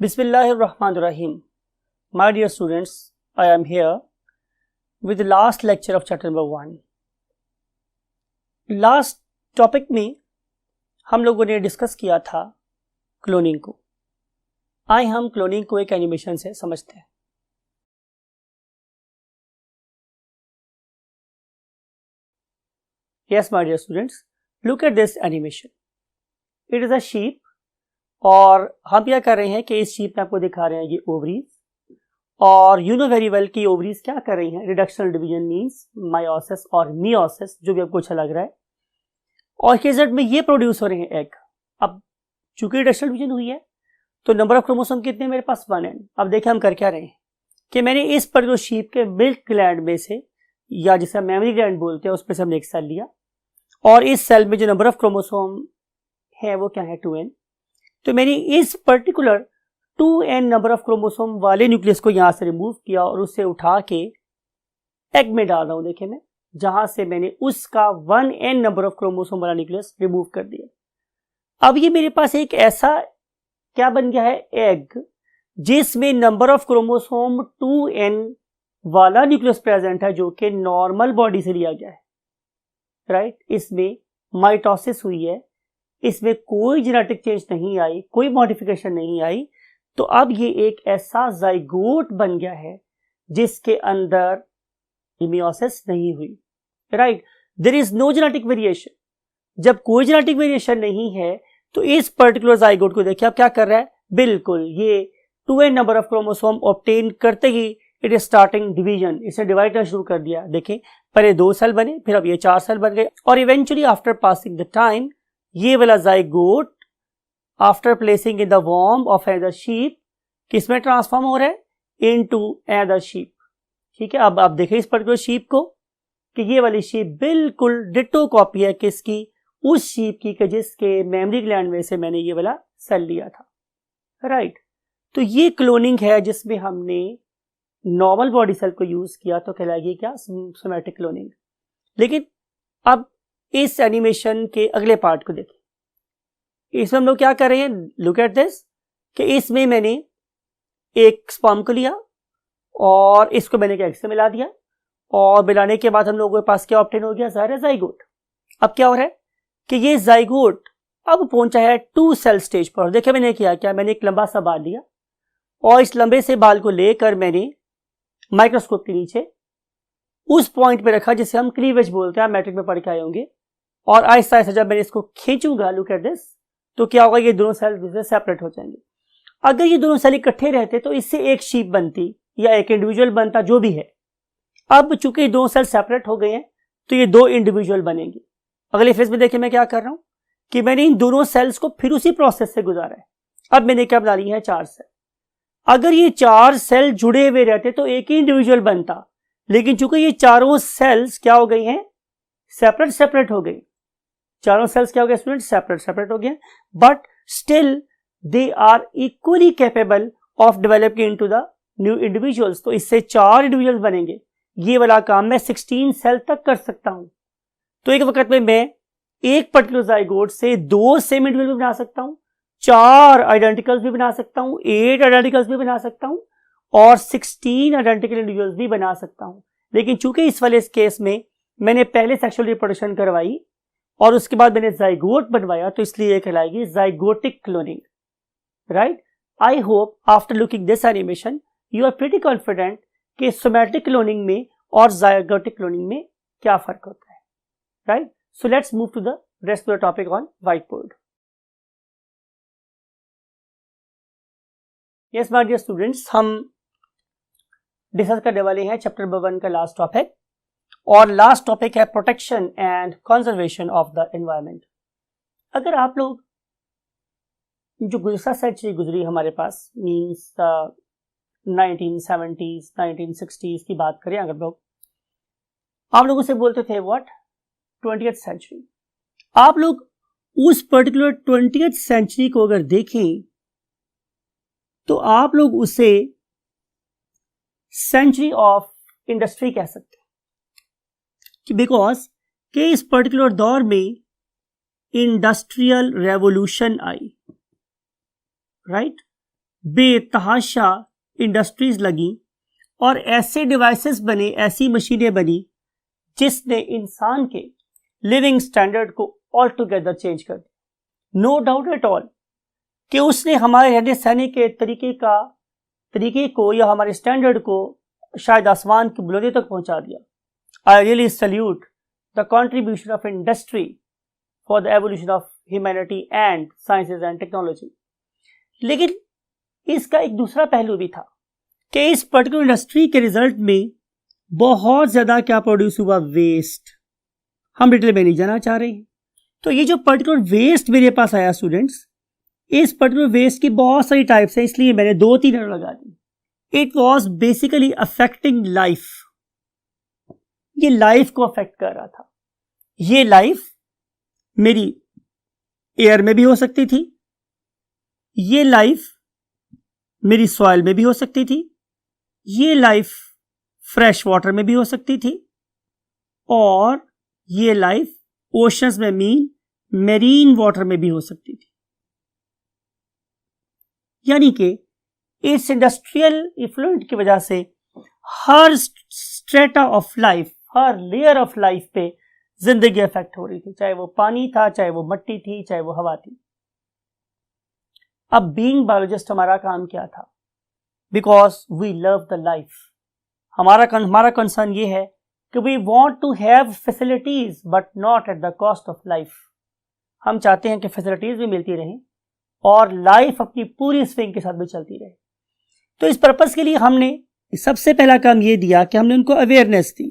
Bismillahirrahmanirrahim. My dear students, I am here with the last lecture of chapter number 1. Last topic में हम लोगों ने discuss किया था क्लोनिंग को. आइए हम क्लोनिंग को एक एनिमेशन से समझते हैं. Yes, my dear students, look at this animation. It is a sheep. और हम क्या कर रहे हैं कि इस शीप में आपको दिखा रहे हैं ये ओवरीज, और यू नो वेरी वेल कि ओवरीज क्या कर रही हैं, रिडक्शनल डिवीजन मींस मायोसिस और मियोसिस, जो भी आपको अच्छा लग रहा है, और के रिजल्ट में ये प्रोड्यूस हो रहे हैं एग. अब चूंकि रिडक्शनल डिवीजन हुई है तो नंबर ऑफ क्रोमोसोम कितने मेरे पास 1 है. अब देखिए हम कर क्या रहे हैं कि मैंने इस पर्टिकुलर शीप के मिल्क ग्लैंड में से, या जिसे मेमरी ग्लैंड बोलते हैं, उसमें से हमने एक सेल लिया, और इस सेल में जो नंबर ऑफ क्रोमोसोम है वो क्या है, 2n. तो मैंने इस particular 2n number of chromosome वाले न्यूक्लियस को यहां से रिमूव किया और उसे उठा के एग में डाल रहा हूं. देखिए मैं, जहां से मैंने उसका 1n नंबर ऑफ क्रोमोसोम वाला न्यूक्लियस रिमूव कर दिया. अब ये मेरे पास एक ऐसा क्या बन गया है, एग, जिसमें नंबर ऑफ क्रोमोसोम 2n वाला न्यूक्लियस प्रेजेंट है, जो कि नॉर्मल बॉडी से लिया गया है. राइट, इसमें माइटोसिस हुई है, इसमें कोई जेनेटिक चेंज नहीं आई, कोई मॉडिफिकेशन नहीं आई. तो अब ये एक ऐसा जाइगोट बन गया है जिसके अंदर मियोसिस नहीं हुई. Right, there is no genetic variation. जब कोई जेनेटिक वेरिएशन नहीं है तो इस पर्टिकुलर जाइगोट को देखिए अब क्या कर रहा है, बिल्कुल ये 2n number of chromosome obtain करते ही इट इज स्टार्टिंग डिवीजन, इसने डिवाइड करना शुरू कर दिया. देखिए पहले 2 सेल बने, फिर अब ये 4 सेल बन गए, और eventually after passing the time ये वाला zygote after placing in the वॉर्म ऑफ अनदर शीप किसमें ट्रांसफॉर्म हो रहा है, इनटू अनदर शीप. ठीक है, अब आप देखिए इस पर्टिकुलर शीप को कि ये वाली शीप बिल्कुल डिटो कॉपी है किसकी, उस शीप की कि जिसके मेमरी ग्लैंड में से मैंने ये वाला सेल लिया था. राइट, तो ये क्लोनिंग है जिसमें हमने नॉर्मल बॉडी सेल को यूज किया, तो कहलाएगी क्या, सोमैटिक क्लोनिंग. लेकिन अब इस एनिमेशन के अगले पार्ट को देखें. इसमें हम लोग क्या कर रहे हैं, लुक एट दिस, कि इसमें मैंने एक स्पर्म को लिया और इसको मैंने एग से मिला दिया, और मिलाने के बाद हम लोगों के पास क्या ऑब्टेन हो गया, सारा जाइगोट. अब क्या हो रहा है कि ये जाइगोट अब पहुंचा है 2 सेल स्टेज पर. देखिए मैंने क्या, मैंने एक लंबा सा बाल लिया और इस लंबे से बाल को लेकर मैंने माइक्रोस्कोप के नीचे उस पॉइंट पे रखा जिसे हम क्लीवेज बोलते हैं, मैट्रिक में पढ़ के आए होंगे, और आहिस्ता आहिस्ता जब मैंने इसको खींचूंगा, लुक एट दिस, तो क्या होगा, ये दोनों सेल दूसरे सेपरेट हो जाएंगे. अगर ये दोनों सेल इकट्ठे रहते तो इससे एक शीप बनती या एक इंडिविजुअल बनता, जो भी है. अब चूंकि दोनों सेल सेपरेट हो गए हैं तो ये 2 इंडिविजुअल बनेंगे. अगले फेज में देखिए मैं क्या कर रहा हूं कि मैंने इन दोनों सेल्स को फिर उसी प्रोसेस से गुजारा है. अब मैंने क्या बना ली है, 4 सेल. अगर ये 4 सेल जुड़े हुए रहते तो एक ही इंडिविजुअल बनता, लेकिन चूंकि ये चारों सेल्स क्या हो गई हैं, सेपरेट हो गई. चारों सेल्स क्या हो गए स्टूडेंट, सेपरेट हो गए, but still they are equally capable of developing into the new individuals. तो इससे 4 इंडिविजुअल्स बनेंगे. ये वाला काम मैं 16 सेल तक कर सकता हूं. तो एक वक्त में मैं एक पर्टिकुलर जाइगोट से 2 सेम इंडिविजुअल बना सकता हूं, 4 आइडेंटिकल्स भी बना सकता हूं, 8 आइडेंटिकल्स भी बना सकता हूं, और 16 आइडेंटिकल इंडिविजुअल्स भी बना सकता हूं. लेकिन चूंकि इस वाले केस में मैंने पहले सेक्सुअल रिप्रोडक्शन करवाई और उसके बाद मैंने जाइगोट बनवाया, तो इसलिए कहलाएगी zygotic cloning. Right, I hope after looking this animation you are pretty confident कि सोमैटिक क्लोनिंग में और जाइगोटिक क्लोनिंग में क्या फर्क होता है. Right, so let's move to the rest of the topic on white board. Yes my dear students, हम discuss करने वाले हैं चैप्टर नंबर 1 का लास्ट टॉपिक, और लास्ट टॉपिक है protection and conservation of the environment. अगर आप लोग जो गुज़श्ता सेंचुरी गुजरी हमारे पास, मींस 1970s 1960s की बात करें, अगर लोग आप लोगों से बोलते थे व्हाट 20th सेंचुरी, आप लोग उस पर्टिकुलर 20th सेंचुरी को अगर देखें तो आप लोग उसे सेंचुरी ऑफ इंडस्ट्री कह सकते हैं, बिकॉज कि इस पर्टिकुलर दौर में इंडस्ट्रियल रेवोल्यूशन आई. राइट, बेतहाशा इंडस्ट्रीज लगी और ऐसे डिवाइसेस बने, ऐसी मशीनें बनी जिसने इंसान के लिविंग स्टैंडर्ड को ऑल टुगेदर चेंज कर दिया। नो डाउट एट ऑल कि उसने हमारे रहने सहने के तरीके को या हमारे स्टैंडर्ड को शायद आसमान की बुलंदी तक पहुंचा दिया। I really salute the contribution of industry for the evolution of humanity and sciences and technology. लेकिन इसका एक दूसरा पहलू भी था कि इस पर्टिकुलर इंडस्ट्री के रिजल्ट में बहुत ज्यादा क्या प्रोड्यूस हुआ, वेस्ट। हम डिटेल में नहीं जाना चाह रहे हैं। तो ये जो पर्टिकुलर वेस्ट मेरे पास आया स्टूडेंट्स, इस पर्टिकुलर वेस्ट की बहुत सारी टाइप्स है, इसलिए मैंने 2-3 लगा दी। It was basically affecting life. ये लाइफ को अफेक्ट कर रहा था। ये लाइफ मेरी एयर में भी हो सकती थी, ये लाइफ मेरी सॉइल में भी हो सकती थी, ये लाइफ फ्रेश वाटर में भी हो सकती थी, और ये लाइफ ओशंस में मीन मेरीन वाटर में भी हो सकती थी। यानी कि इस इंडस्ट्रियल इफ्लुएंट की वजह से हर स्ट्रेटा ऑफ लाइफ, हर लेयर ऑफ लाइफ पे जिंदगी अफेक्ट हो रही थी, चाहे वो पानी था, चाहे वो मिट्टी थी, चाहे वो हवा थी। अब बीइंग बायोलॉजिस्ट हमारा काम क्या था? Because we love the life, हमारा कंसर्न ये है कि we want to have facilities but not at the cost of life. हम चाहते हैं कि फैसिलिटीज भी मिलती रहें और लाइफ अपनी पूरी स्विंग के साथ भी चलती रहे। तो इस पर्पस के लिए हमने सबसे पहला काम ये दिया कि हमने उनको अवेयरनेस दी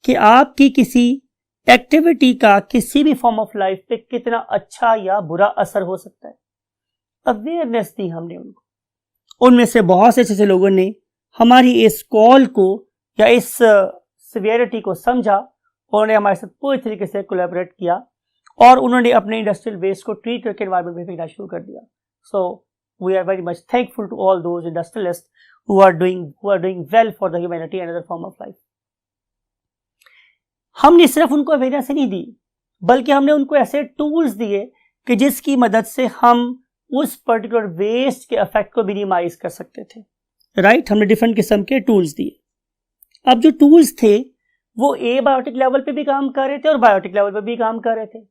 कि आपकी किसी एक्टिविटी का किसी भी फॉर्म ऑफ लाइफ पे कितना अच्छा या बुरा असर हो सकता है। अवेयरनेस दी हमने उनको। उनमें से बहुत से ऐसे लोगों ने हमारी इस कॉल को या इस सिवियरिटी को समझा, उन्होंने हमारे साथ पूरी तरीके से कोलैबोरेट किया और उन्होंने अपने इंडस्ट्रियल वेस्ट को ट्रीट करके एनवायरमेंट में फेंकना शुरू कर दिया। So we are very much thankful to all those industrialist who are doing well for the humanity and other form of life. हमने सिर्फ उनको अवेयरनेस ही नहीं दी, बल्कि हमने उनको ऐसे टूल्स दिए कि जिसकी मदद से हम उस पर्टिकुलर वेस्ट के इफेक्ट को मिनिमाइज कर सकते थे। राइट, हमने डिफरेंट किस्म के टूल्स दिए। अब जो टूल्स थे वो एबायोटिक लेवल पे भी काम कर रहे थे और बायोटिक लेवल पे भी काम कर रहे थे।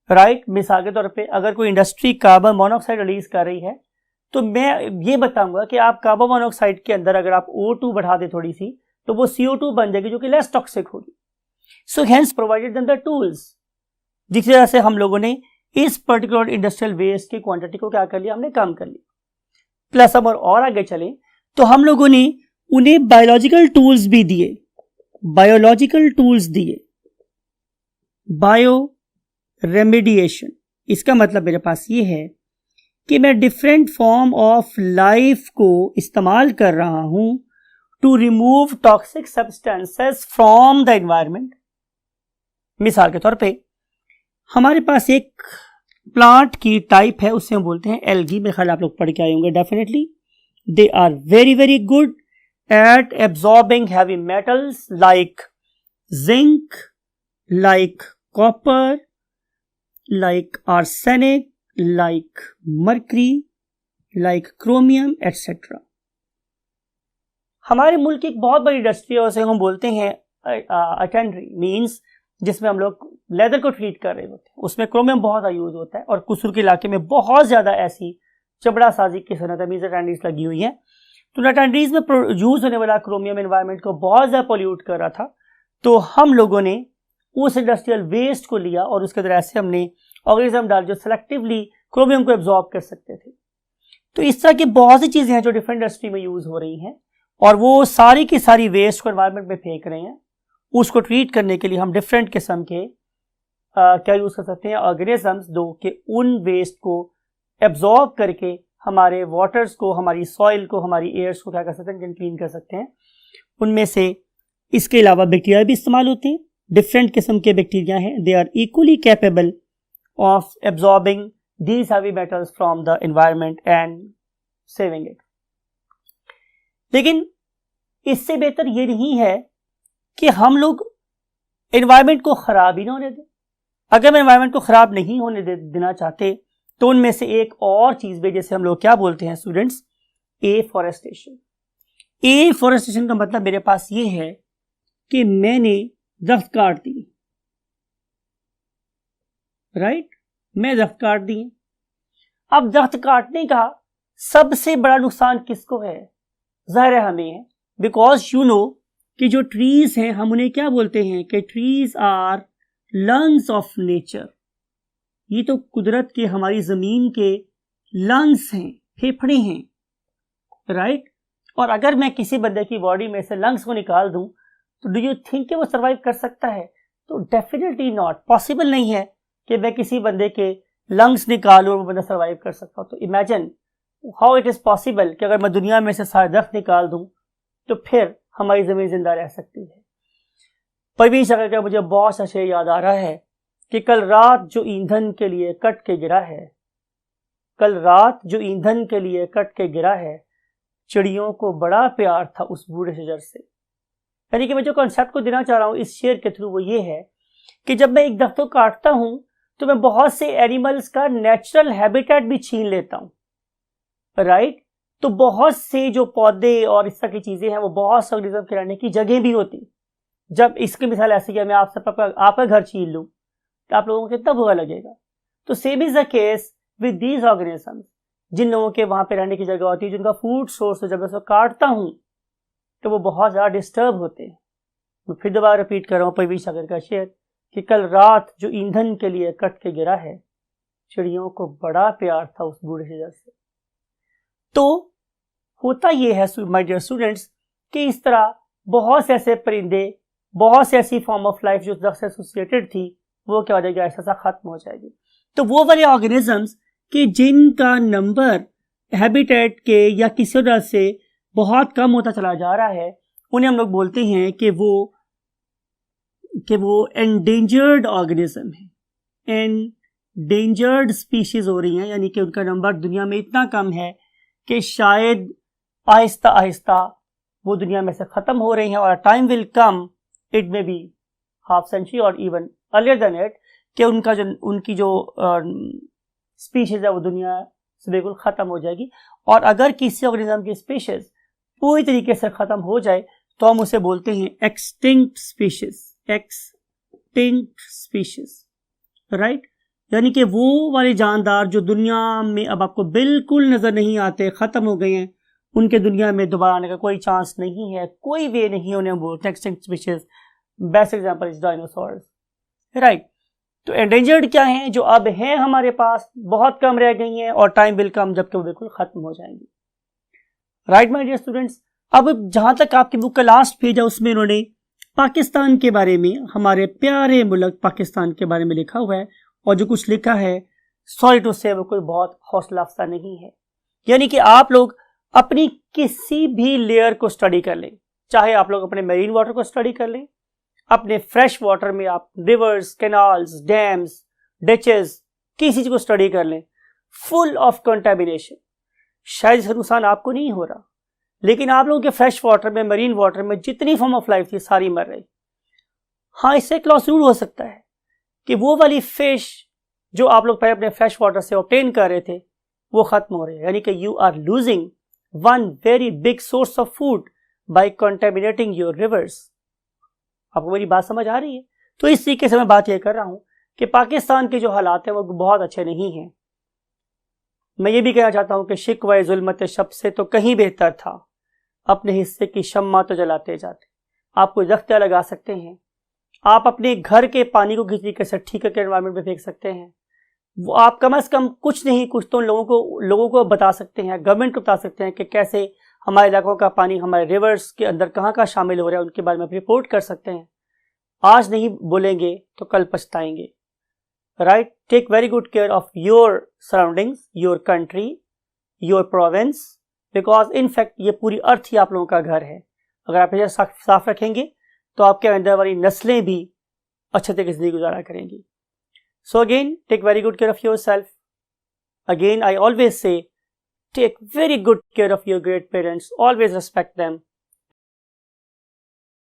राइट, मिसाल के तौर पे अगर कोई इंडस्ट्री कार्बन मोनोऑक्साइड रिलीज कर रही है तो मैं ये बताऊंगा कि आप कार्बन मोनोऑक्साइड के अंदर अगर आप O2 बढ़ा दे थोड़ी सी तो वो CO2 बन जाएगी जो कि लेस टॉक्सिक होगी। So hence provided them the tools, जिस वजह से हम लोगों ने इस पर्टिकुलर इंडस्ट्रियल वेस्ट की क्वांटिटी को क्या कर लिया, हमने कम कर लिया। प्लस अब और आगे चले तो हम लोगों ने उन्हें बायोलॉजिकल टूल्स भी दिए। बायोलॉजिकल टूल्स दिए, बायो रेमेडिएशन। इसका मतलब मेरे पास ये है कि मैं डिफरेंट फॉर्म ऑफ लाइफ को इस्तेमाल कर रहा हूं to remove toxic substances from the environment. मिसाल के तौर पे हमारे पास एक प्लांट की टाइप है, उससे हम बोलते हैं एल्गी। मेरे ख्याल आप लोग पढ़ के आए होंगे definitely. They are very very good at absorbing heavy metals like zinc, like copper, like arsenic, like mercury, like chromium, etc. हमारे मुल्क की एक बहुत बड़ी इंडस्ट्री है, उसे हम बोलते हैं अटेंडरी, मीन्स जिसमें हम लोग लेदर को ट्रीट कर रहे होते हैं। उसमें क्रोमियम बहुत यूज होता है और कुसुर के इलाके में बहुत ज्यादा ऐसी चमड़ा साजी की सनत मीन्स अटेंडरीज लगी हुई है। तो अटेंडरीज में यूज होने वाला क्रोमियम एनवायरमेंट को बहुत ज्यादा पोल्यूट कर रहा था। तो हम लोगों ने उस इंडस्ट्रियल वेस्ट को लिया और उसके अंदर ऐसे हमने ऑर्गेनिज्म डाल जो सेलेक्टिवली क्रोमियम को एब्जॉर्ब कर सकते थे। तो इस तरह की बहुत सी चीजें हैं जो डिफरेंट इंडस्ट्री में यूज हो रही हैं और वो सारी की सारी वेस्ट को एनवायरमेंट में फेंक रहे हैं। उसको ट्रीट करने के लिए हम डिफरेंट किस्म के क्या यूज कर सकते हैं, ऑर्गेनिजम्स दो कि उन वेस्ट को एब्जॉर्ब करके हमारे वाटर्स को, हमारी सॉइल को, हमारी एयर्स को क्या कर सकते हैं, क्लीन कर सकते हैं। उनमें से इसके अलावा बैक्टीरिया भी इस्तेमाल होते हैं। डिफरेंट किस्म के बैक्टीरिया हैं, they are equally capable of absorbing these heavy metals from the environment and saving it. लेकिन इससे बेहतर ये नहीं है कि हम लोग एनवायरमेंट को खराब ही ना होने दें। अगर हम एनवायरमेंट को खराब नहीं होने देना चाहते तो उनमें से एक और चीज भी जैसे हम लोग क्या बोलते हैं स्टूडेंट्स, एफॉरेस्टेशन। एफॉरेस्टेशन का मतलब मेरे पास ये है कि मैंने दरख्त काट दिए, राइट, मैं दरख्त काट दिए। अब दरख्त काटने का सबसे बड़ा नुकसान किसको है? जाहिर है हमें है, बिकॉज यू नो कि जो ट्रीज हैं हम उन्हें क्या बोलते हैं कि trees are lungs of nature. ये तो कुदरत के, हमारी जमीन के लंग्स हैं, फेफड़े हैं, राइट। और अगर मैं किसी बंदे की बॉडी में से लंग्स को निकाल दूं तो डू यू थिंक कि वो सर्वाइव कर सकता है? तो डेफिनेटली नॉट, पॉसिबल नहीं है कि मैं किसी बंदे के लंग्स निकालूं और वो बंदा सर्वाइव कर सकता हो। तो imagine how it is possible कि अगर मैं दुनिया में से सारे दरख्त निकाल दूं तो फिर हमारी जमीन जिंदा रह सकती है। परवीन अगर का मुझे बहुत सा शेर याद आ रहा है कि कल रात जो ईंधन के लिए कट के गिरा है, कल रात जो ईंधन के लिए कट के गिरा है, चिड़ियों को बड़ा प्यार था उस बूढ़े शजर से। यानी कि मैं जो कॉन्सेप्ट को देना चाह रहा हूं इस शेर के थ्रू वो ये है कि जब मैं एक दरख्त को काटता हूं तो मैं बहुत से एनिमल्स का नेचुरल हैबिटेट भी छीन लेता हूं, राइट। तो बहुत से जो पौधे और इस तरह की चीजें हैं वो बहुत से ऑर्गेनिज्म के रहने की जगह भी होती। जब इसकी मिसाल ऐसी कि मैं आपका घर छीन लूं तो आप लोगों को कितना बुरा लगेगा। तो same is the case with these organisms, जिन लोगों के वहां पे रहने की जगह होती है, जिनका फूड सोर्स, जब मैं उसको काटता हूं तो वो बहुत ज्यादा डिस्टर्ब होते हैं। मैं फिर दोबारा रिपीट कर रहा हूं परवीन सागर का शेर कि कल रात जो ईंधन के लिए कट के गिरा है, चिड़ियों को बड़ा प्यार था उस बूढ़े शजर से। तो होता ये है माय डियर स्टूडेंट्स कि इस तरह बहुत से ऐसे परिंदे, बहुत से ऐसी फॉर्म ऑफ लाइफ जो दरख्त से एसोसिएटेड थी, वो क्या हो जाएगी, ऐसा खत्म हो जाएगी। तो वो वाले ऑर्गेनिजम्स कि जिनका नंबर हैबिटेट के या किसी वजह से बहुत कम होता चला जा रहा है, उन्हें हम लोग बोलते हैं कि वो एंडेंजर्ड ऑर्गेनिज्म है, एंडेंजर्ड स्पीशीज हो रही हैं। यानी कि उनका नंबर दुनिया में इतना कम है कि शायद आहिस्ता आहिस्ता वो दुनिया में से खत्म हो रही हैं। और time will come, it may be half century और इवन अर्लियर देन इट, कि उनकी जो स्पीशीज है वो दुनिया से बिल्कुल खत्म हो जाएगी। और अगर किसी ऑर्गेनिज्म की स्पीशीज पूरी तरीके से खत्म हो जाए तो हम उसे बोलते हैं extinct species, extinct species, right. यानी कि वो वाले जानदार जो दुनिया में अब आपको बिल्कुल नजर नहीं आते, खत्म हो गए हैं, उनके दुनिया में दोबारा आने का कोई चांस नहीं है, कोई वे नहीं, उन्हें बोलते हैं extinct species. Best example is dinosaurs, right. तो एंडेंजर्ड क्या हैं, जो अब हैं हमारे पास, बहुत कम रह गई हैं, और टाइम विल कम जबकि वो बिल्कुल खत्म हो जाएंगी, राइट माय डियर स्टूडेंट्स। अब जहां तक आपकी बुक का लास्ट पेज है उसमें इन्होंने पाकिस्तान के बारे में, हमारे प्यारे मुल्क पाकिस्तान के बारे में लिखा हुआ है, और जो कुछ लिखा है सॉरी टू से वो कोई बहुत हौसला अफजा नहीं है। यानी कि आप लोग अपनी किसी भी लेयर को स्टडी कर लें, चाहे आप लोग अपने मेरीन वाटर को स्टडी कर लें, अपने फ्रेश वाटर में आप रिवर्स, कैनाल्स, डैम्स, डिचेस, किसी चीज को स्टडी कर लें, फुल ऑफ कंटेमिनेशन। शायद इसका नुकसान आपको नहीं हो रहा, लेकिन आप लोगों के फ्रेश वाटर में, मरीन वाटर में जितनी फॉर्म ऑफ लाइफ थी सारी मर रही। हाँ, इससे एक लॉस जरूर हो सकता है कि वो वाली फिश जो आप लोग पहले अपने फ्रेश वाटर से ऑब्टेन कर रहे थे वो खत्म हो रही है। यानी कि you are losing one very big source of food by contaminating your rivers. आपको मेरी बात समझ आ रही है? तो इस तरीके से मैं बात यह कर रहा हूं कि पाकिस्तान के जो हालात हैं वो बहुत अच्छे नहीं हैं। मैं ये भी कहना चाहता हूं कि शिकवा जुल्मत शब से तो कहीं बेहतर था, अपने हिस्से की शम्मा तो जलाते जाते। आप कोई दख्तिया लगा सकते हैं, आप अपने घर के पानी को किसी तरीके से ठीक करके एनवायरमेंट में फेंक सकते हैं, वो आप कम से कम कुछ नहीं कुछ तो लोगों को बता सकते हैं, गवर्नमेंट को बता सकते हैं कि कैसे हमारे इलाकों का पानी हमारे रिवर्स के अंदर कहाँ कहाँ शामिल हो रहा है, उनके बारे में रिपोर्ट कर सकते हैं। आज नहीं बोलेंगे तो कल पछताएंगे, right. Take very good care of your surroundings, your country, your province, because in fact ये पूरी अर्थ ही आप लोगों का घर है। अगर आप इसे साफ रखेंगे तो आपके अंदर वाली नस्लें भी अच्छे तरीके से जिंदगी गुजारा करेंगी। So again take very good care of yourself. Again I always say take very good care of your great parents, always respect them,